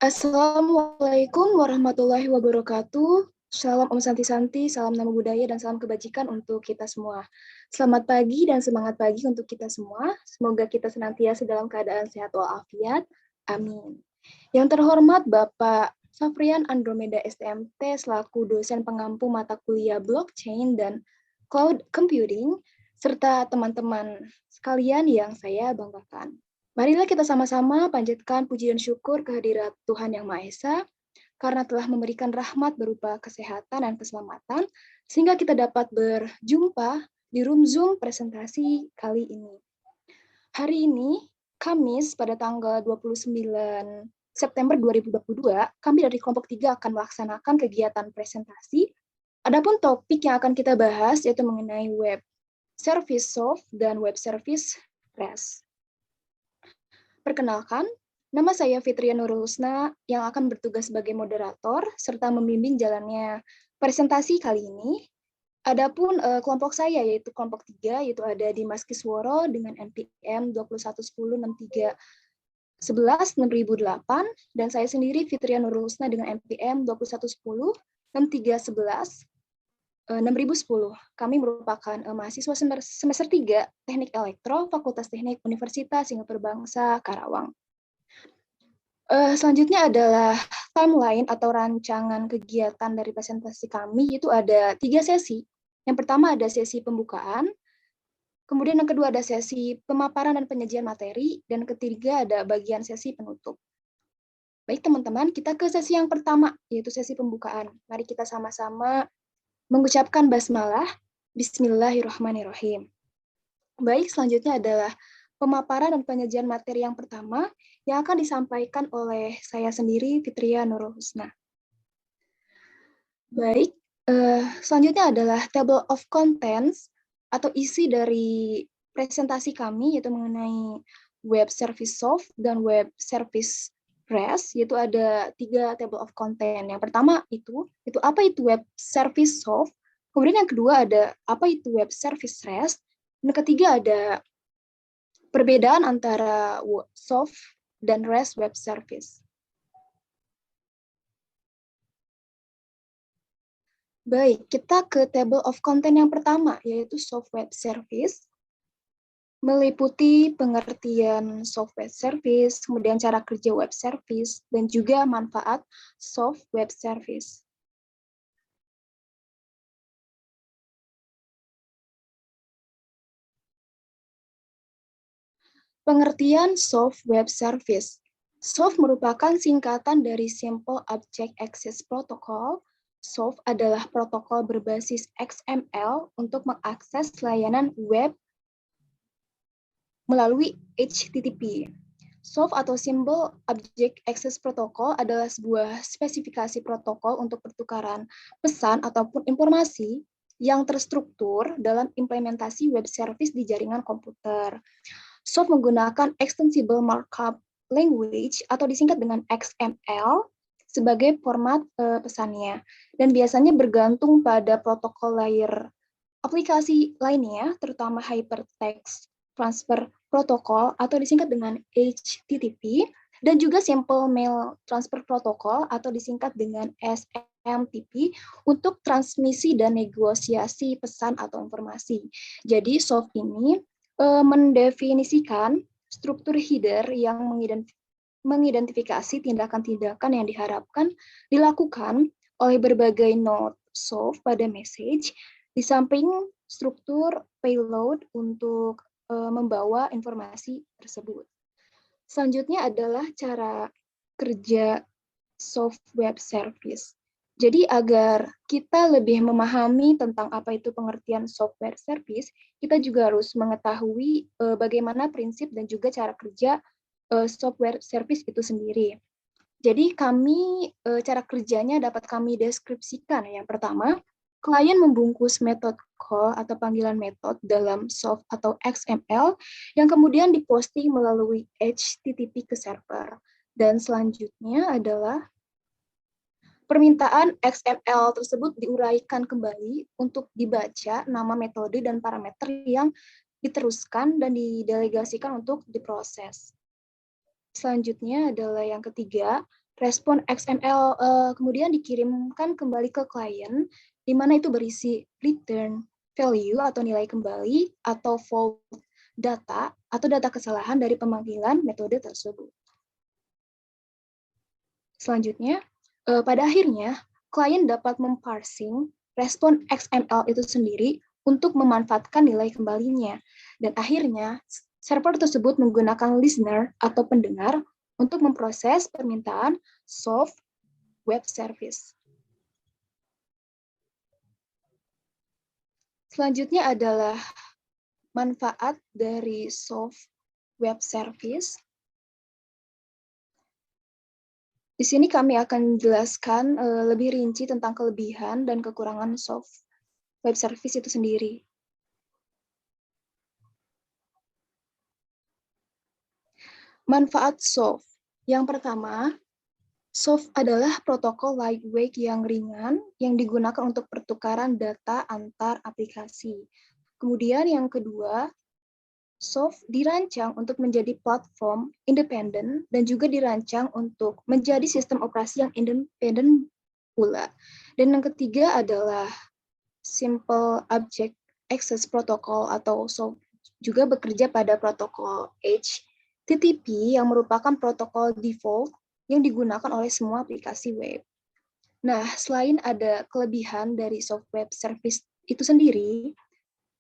Assalamualaikum warahmatullahi wabarakatuh. Salam Om Santi-Santi, salam nama budaya, dan salam kebajikan untuk kita semua. Selamat pagi dan semangat pagi untuk kita semua. Semoga kita senantiasa dalam keadaan sehat walafiat. Amin. Yang terhormat Bapak Safrian Andromeda STMT selaku dosen pengampu mata kuliah blockchain dan cloud computing, serta teman-teman sekalian yang saya banggakan. Marilah kita sama-sama panjatkan puji dan syukur kehadirat Tuhan Yang Maha Esa, karena telah memberikan rahmat berupa kesehatan dan keselamatan, sehingga kita dapat berjumpa di room Zoom presentasi kali ini. Hari ini, Kamis pada tanggal 29 September 2022, kami dari kelompok 3 akan melaksanakan kegiatan presentasi. Adapun topik yang akan kita bahas yaitu mengenai web service soft dan web service REST. Perkenalkan, nama saya Fitria Nurul Husna yang akan bertugas sebagai moderator serta membimbing jalannya presentasi kali ini. Adapun kelompok saya yaitu kelompok 3 yaitu ada Dimas Kisworo dengan NPM 211063116008 dan saya sendiri Fitria Nurul Husna dengan NPM 211063116010. Kami merupakan mahasiswa semester 3 Teknik Elektro Fakultas Teknik Universitas Singapura Bangsa Karawang. Selanjutnya adalah timeline atau rancangan kegiatan dari presentasi kami, itu ada 3 sesi. Yang pertama ada sesi pembukaan, kemudian yang kedua ada sesi pemaparan dan penyajian materi, dan ketiga ada bagian sesi penutup. Baik teman-teman, kita ke sesi yang pertama, yaitu sesi pembukaan. Mari kita sama-sama mengucapkan basmalah, Bismillahirrahmanirrahim. Baik, selanjutnya adalah pemaparan dan penyajian materi yang pertama yang akan disampaikan oleh saya sendiri, Fitria Nurul Husna. Baik, selanjutnya adalah table of contents atau isi dari presentasi kami, yaitu mengenai web service soft dan web service REST, yaitu ada 3 table of content. Yang pertama itu apa itu web service soft, kemudian yang kedua ada apa itu web service REST, dan ketiga ada perbedaan antara soft dan REST web service. Baik, kita ke table of content yang pertama, yaitu soft web service. Meliputi pengertian soft web service, kemudian cara kerja web service, dan juga manfaat soft web service. Pengertian soft web service. Soft merupakan singkatan dari Simple Object Access Protocol. SOAP adalah protokol berbasis XML untuk mengakses layanan web melalui HTTP. SOAP atau Simple Object Access Protocol adalah sebuah spesifikasi protokol untuk pertukaran pesan ataupun informasi yang terstruktur dalam implementasi web service di jaringan komputer. SOAP menggunakan Extensible Markup Language atau disingkat dengan XML sebagai format pesannya, dan biasanya bergantung pada protokol layer aplikasi lainnya, terutama Hypertext Transfer Protocol atau disingkat dengan HTTP, dan juga Simple Mail Transfer Protocol atau disingkat dengan SMTP untuk transmisi dan negosiasi pesan atau informasi. Jadi SOAP ini mendefinisikan struktur header yang mengidentifikasi tindakan-tindakan yang diharapkan dilakukan oleh berbagai node SOAP pada message, di samping struktur payload untuk membawa informasi tersebut. Selanjutnya adalah cara kerja soft web service. Jadi agar kita lebih memahami tentang apa itu pengertian software service, kita juga harus mengetahui bagaimana prinsip dan juga cara kerja software service itu sendiri. Jadi cara kerjanya dapat kami deskripsikan. Yang pertama, klien membungkus method call atau panggilan metode dalam soft atau XML yang kemudian diposting melalui HTTP ke server. Dan selanjutnya adalah permintaan XML tersebut diuraikan kembali untuk dibaca nama metode dan parameter yang diteruskan dan didelegasikan untuk diproses. Selanjutnya adalah yang ketiga, Respon XML kemudian dikirimkan kembali ke klien, di mana itu berisi return value atau nilai kembali, atau fault data atau data kesalahan dari pemanggilan metode tersebut. Selanjutnya, pada akhirnya, klien dapat memparsing respon XML itu sendiri untuk memanfaatkan nilai kembalinya. Dan akhirnya, server tersebut menggunakan listener atau pendengar untuk memproses permintaan SOAP web service. Selanjutnya adalah manfaat dari SOAP web service. Di sini kami akan menjelaskan lebih rinci tentang kelebihan dan kekurangan SOAP web service itu sendiri. Manfaat SOAP. Yang pertama, SOAP adalah protokol lightweight yang ringan yang digunakan untuk pertukaran data antar aplikasi. Kemudian yang kedua, SOAP dirancang untuk menjadi platform independen dan juga dirancang untuk menjadi sistem operasi yang independen pula. Dan yang ketiga adalah Simple Object Access Protocol atau SOAP juga bekerja pada protokol HTTP yang merupakan protokol default yang digunakan oleh semua aplikasi web. Nah, selain ada kelebihan dari SOAP web service itu sendiri,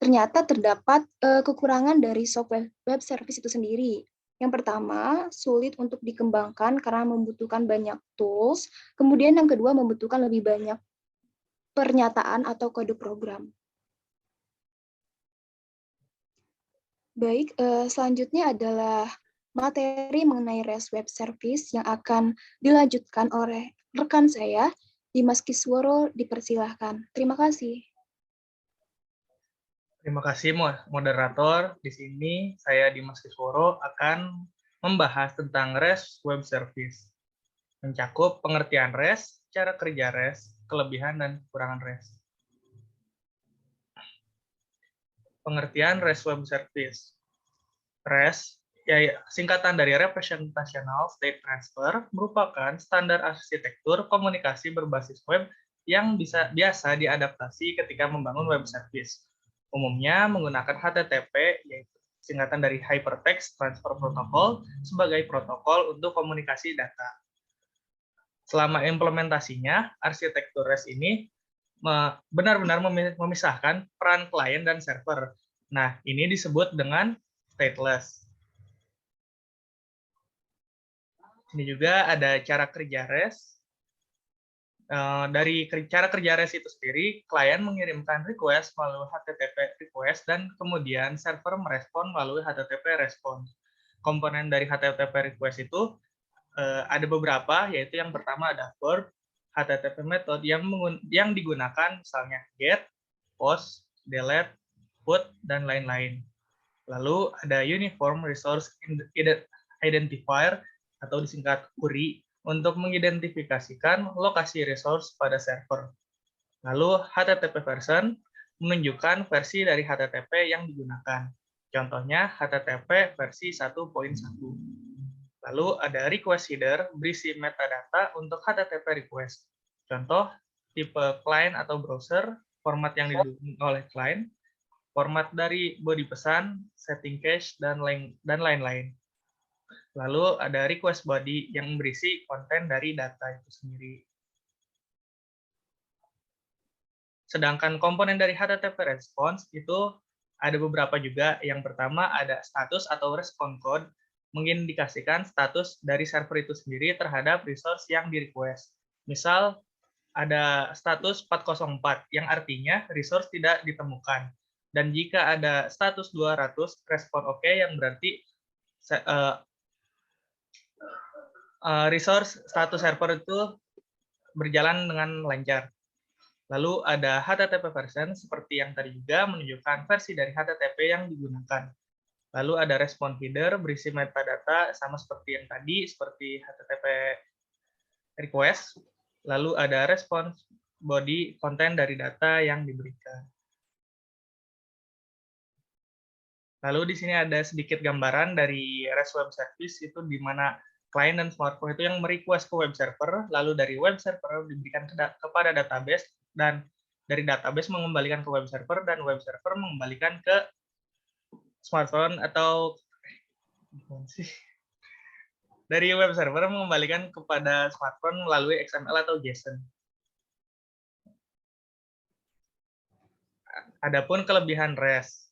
ternyata terdapat kekurangan dari SOAP web service itu sendiri. Yang pertama, sulit untuk dikembangkan karena membutuhkan banyak tools. Kemudian yang kedua, membutuhkan lebih banyak pernyataan atau kode program. Baik, selanjutnya adalah materi mengenai REST web service yang akan dilanjutkan oleh rekan saya, Dimas Kisworo, dipersilahkan. Terima kasih. Terima kasih moderator. Di sini saya Dimas Kisworo akan membahas tentang REST web service. Mencakup pengertian REST, cara kerja REST, kelebihan dan kekurangan REST. Pengertian REST web service. REST, ya, singkatan dari Representational State Transfer, merupakan standar arsitektur komunikasi berbasis web yang biasa diadaptasi ketika membangun web service. Umumnya menggunakan HTTP, yaitu singkatan dari Hypertext Transfer Protocol, sebagai protokol untuk komunikasi data. Selama implementasinya, arsitektur REST ini benar-benar memisahkan peran klien dan server. Nah, ini disebut dengan stateless. Ini juga ada cara kerja REST. Dari cara kerja REST itu sendiri, klien mengirimkan request melalui HTTP request dan kemudian server merespon melalui HTTP response. Komponen dari HTTP request itu ada beberapa, yaitu yang pertama ada verb, HTTP method yang digunakan misalnya get, post, delete, put, dan lain-lain. Lalu ada uniform resource identifier atau disingkat URI untuk mengidentifikasikan lokasi resource pada server. Lalu HTTP version menunjukkan versi dari HTTP yang digunakan. Contohnya HTTP versi 1.1. Lalu ada request header berisi metadata untuk HTTP request. Contoh, tipe client atau browser, format yang didukung oleh client, format dari body pesan, setting cache, dan lain-lain. Lalu ada request body yang berisi konten dari data itu sendiri. Sedangkan komponen dari HTTP response itu ada beberapa juga. Yang pertama ada status atau response code, mengindikasikan status dari server itu sendiri terhadap resource yang di-request. Misal, ada status 404, yang artinya resource tidak ditemukan. Dan jika ada status 200, respon oke, yang berarti resource status server itu berjalan dengan lancar. Lalu ada HTTP version, seperti yang tadi juga, menunjukkan versi dari HTTP yang digunakan. Lalu ada respon header berisi metadata sama seperti yang tadi, seperti HTTP request. Lalu ada response body konten dari data yang diberikan. Lalu di sini ada sedikit gambaran dari REST web service, itu di mana Client dan smartphone itu yang merequest ke web server, lalu dari web server diberikan kepada database, dan dari database mengembalikan ke web server, dan web server mengembalikan ke smartphone atau dari web server mengembalikan kepada smartphone melalui XML atau JSON. Adapun kelebihan REST.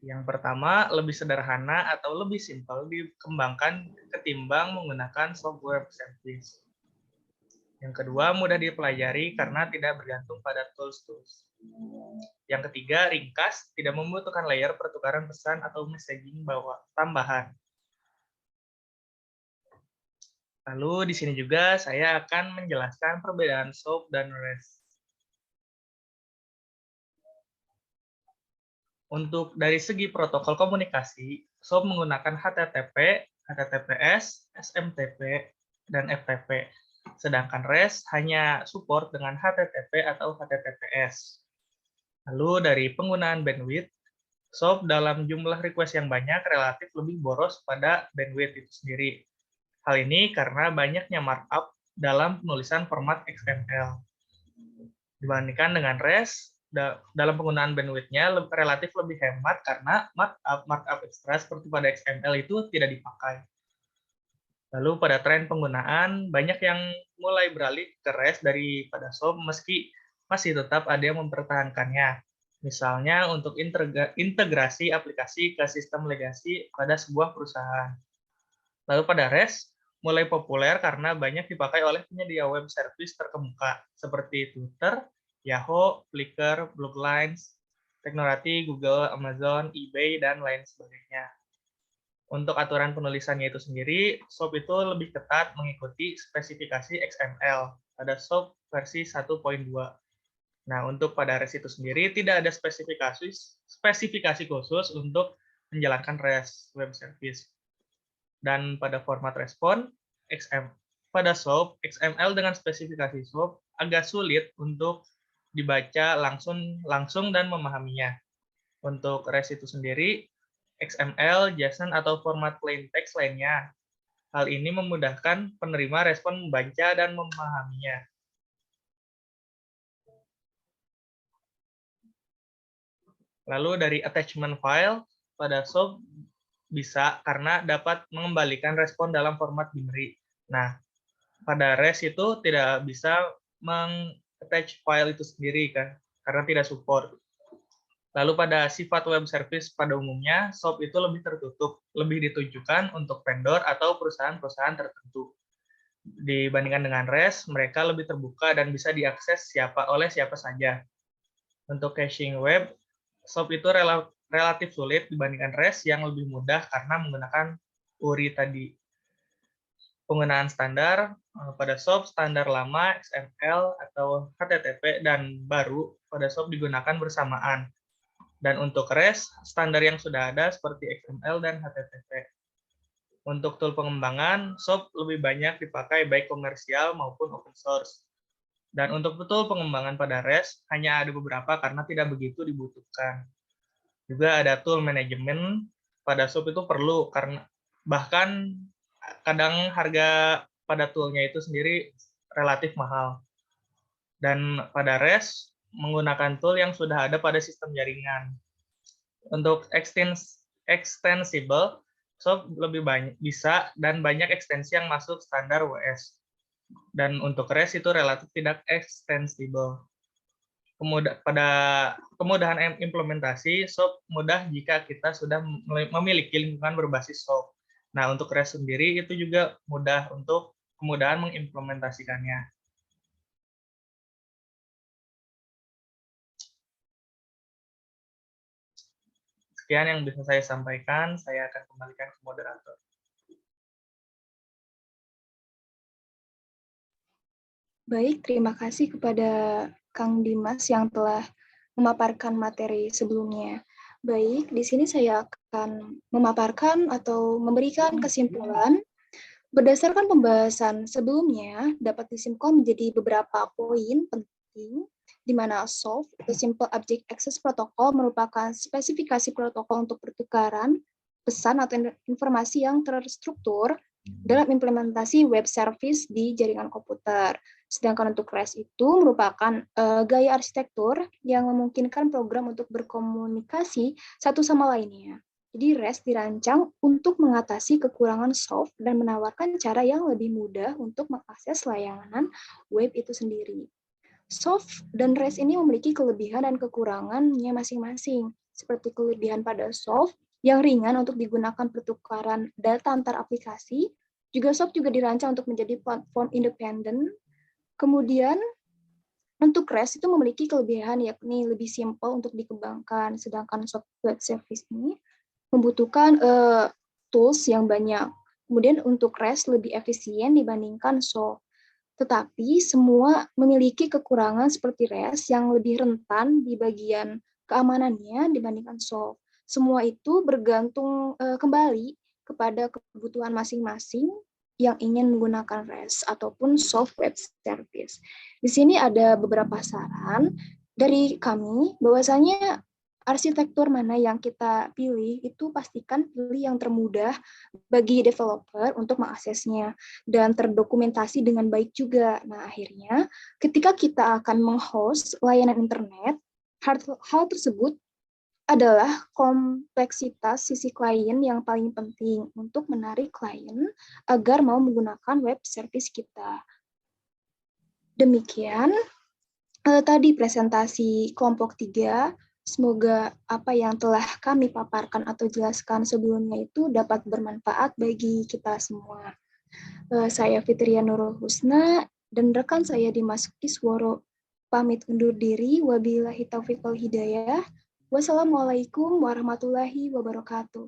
Yang pertama, lebih sederhana atau lebih simpel dikembangkan ketimbang menggunakan software service. Yang kedua, mudah dipelajari karena tidak bergantung pada tools. Yang ketiga, ringkas, tidak membutuhkan layer pertukaran pesan atau messaging tambahan. Lalu di sini juga saya akan menjelaskan perbedaan SOAP dan REST. Untuk dari segi protokol komunikasi, SOAP menggunakan HTTP, HTTPS, SMTP, dan FTP. Sedangkan REST hanya support dengan HTTP atau HTTPS. Lalu dari penggunaan bandwidth, SOAP dalam jumlah request yang banyak relatif lebih boros pada bandwidth itu sendiri. Hal ini karena banyaknya markup dalam penulisan format XML. Dibandingkan dengan REST, dalam penggunaan bandwidth-nya relatif lebih hemat karena markup ekstra seperti pada XML itu tidak dipakai. Lalu pada tren penggunaan, banyak yang mulai beralih ke REST daripada SOAP meski masih tetap ada yang mempertahankannya. Misalnya untuk integrasi aplikasi ke sistem legasi pada sebuah perusahaan. Lalu pada REST, mulai populer karena banyak dipakai oleh penyedia web service terkemuka seperti Twitter, Yahoo, Flickr, Bloglines, Technorati, Google, Amazon, eBay, dan lain sebagainya. Untuk aturan penulisannya itu sendiri, SOAP itu lebih ketat mengikuti spesifikasi XML pada SOAP versi 1.2. Nah, untuk pada REST itu sendiri tidak ada spesifikasi khusus untuk menjalankan REST web service. Dan pada format respon, pada SOAP, XML dengan spesifikasi SOAP agak sulit untuk dibaca langsung dan memahaminya. Untuk REST itu sendiri, XML, JSON, atau format plain text lainnya. Hal ini memudahkan penerima respon membaca dan memahaminya. Lalu dari attachment file, pada SOAP bisa karena dapat mengembalikan respon dalam format binary. Nah, pada REST itu tidak bisa meng-attach file itu sendiri kan, karena tidak support. Lalu pada sifat web service pada umumnya, SOAP itu lebih tertutup, lebih ditujukan untuk vendor atau perusahaan-perusahaan tertentu. Dibandingkan dengan REST, mereka lebih terbuka dan bisa diakses oleh siapa saja. Untuk caching web, SOAP itu relatif sulit dibandingkan REST yang lebih mudah karena menggunakan URI tadi. Penggunaan standar pada SOAP standar lama XML atau HTTP dan baru pada SOAP digunakan bersamaan. Dan untuk REST, standar yang sudah ada seperti XML dan HTTP. Untuk tool pengembangan, SOAP lebih banyak dipakai baik komersial maupun open source. Dan untuk tool pengembangan pada REST, hanya ada beberapa karena tidak begitu dibutuhkan. Juga ada tool manajemen pada SOAP itu perlu, karena bahkan kadang harga pada toolnya itu sendiri relatif mahal. Dan pada REST, menggunakan tool yang sudah ada pada sistem jaringan. Untuk extensible, SOAP lebih banyak bisa dan banyak ekstensi yang masuk standar WS. Dan untuk REST itu relatif tidak extensible. Pada kemudahan implementasi, SOAP mudah jika kita sudah memiliki lingkungan berbasis SOAP. Nah, untuk REST sendiri itu juga mudah untuk kemudahan mengimplementasikannya. Sekian yang bisa saya sampaikan, saya akan kembalikan ke moderator. Baik, terima kasih kepada Kang Dimas yang telah memaparkan materi sebelumnya. Baik, di sini saya akan memaparkan atau memberikan kesimpulan. Berdasarkan pembahasan sebelumnya, dapat disimpulkan menjadi beberapa poin penting, di mana SOAP atau Simple Object Access Protocol merupakan spesifikasi protokol untuk pertukaran pesan atau informasi yang terstruktur dalam implementasi web service di jaringan komputer. Sedangkan untuk REST itu merupakan gaya arsitektur yang memungkinkan program untuk berkomunikasi satu sama lainnya. Jadi REST dirancang untuk mengatasi kekurangan SOAP dan menawarkan cara yang lebih mudah untuk mengakses layanan web itu sendiri. SOAP dan REST ini memiliki kelebihan dan kekurangannya masing-masing. Seperti kelebihan pada SOAP yang ringan untuk digunakan pertukaran data antar aplikasi, juga SOAP juga dirancang untuk menjadi platform independen. Kemudian untuk REST itu memiliki kelebihan yakni lebih simpel untuk dikembangkan, sedangkan SOAP web service ini membutuhkan tools yang banyak. Kemudian untuk REST lebih efisien dibandingkan SOAP. Tetapi semua memiliki kekurangan seperti REST yang lebih rentan di bagian keamanannya dibandingkan SOAP. Semua itu bergantung kembali kepada kebutuhan masing-masing yang ingin menggunakan REST ataupun SOAP web service. Di sini ada beberapa saran dari kami bahwasanya arsitektur mana yang kita pilih itu pastikan pilih yang termudah bagi developer untuk mengaksesnya dan terdokumentasi dengan baik juga. Nah, akhirnya ketika kita akan menghost layanan internet, hal tersebut adalah kompleksitas sisi klien yang paling penting untuk menarik klien agar mau menggunakan web service kita. Demikian tadi presentasi kelompok 3. Semoga apa yang telah kami paparkan atau jelaskan sebelumnya itu dapat bermanfaat bagi kita semua. Saya Fitria Nurul Husna dan rekan saya Dimas Kisworo pamit undur diri. Wabillahi taufiq wal hidayah. Wassalamualaikum warahmatullahi wabarakatuh.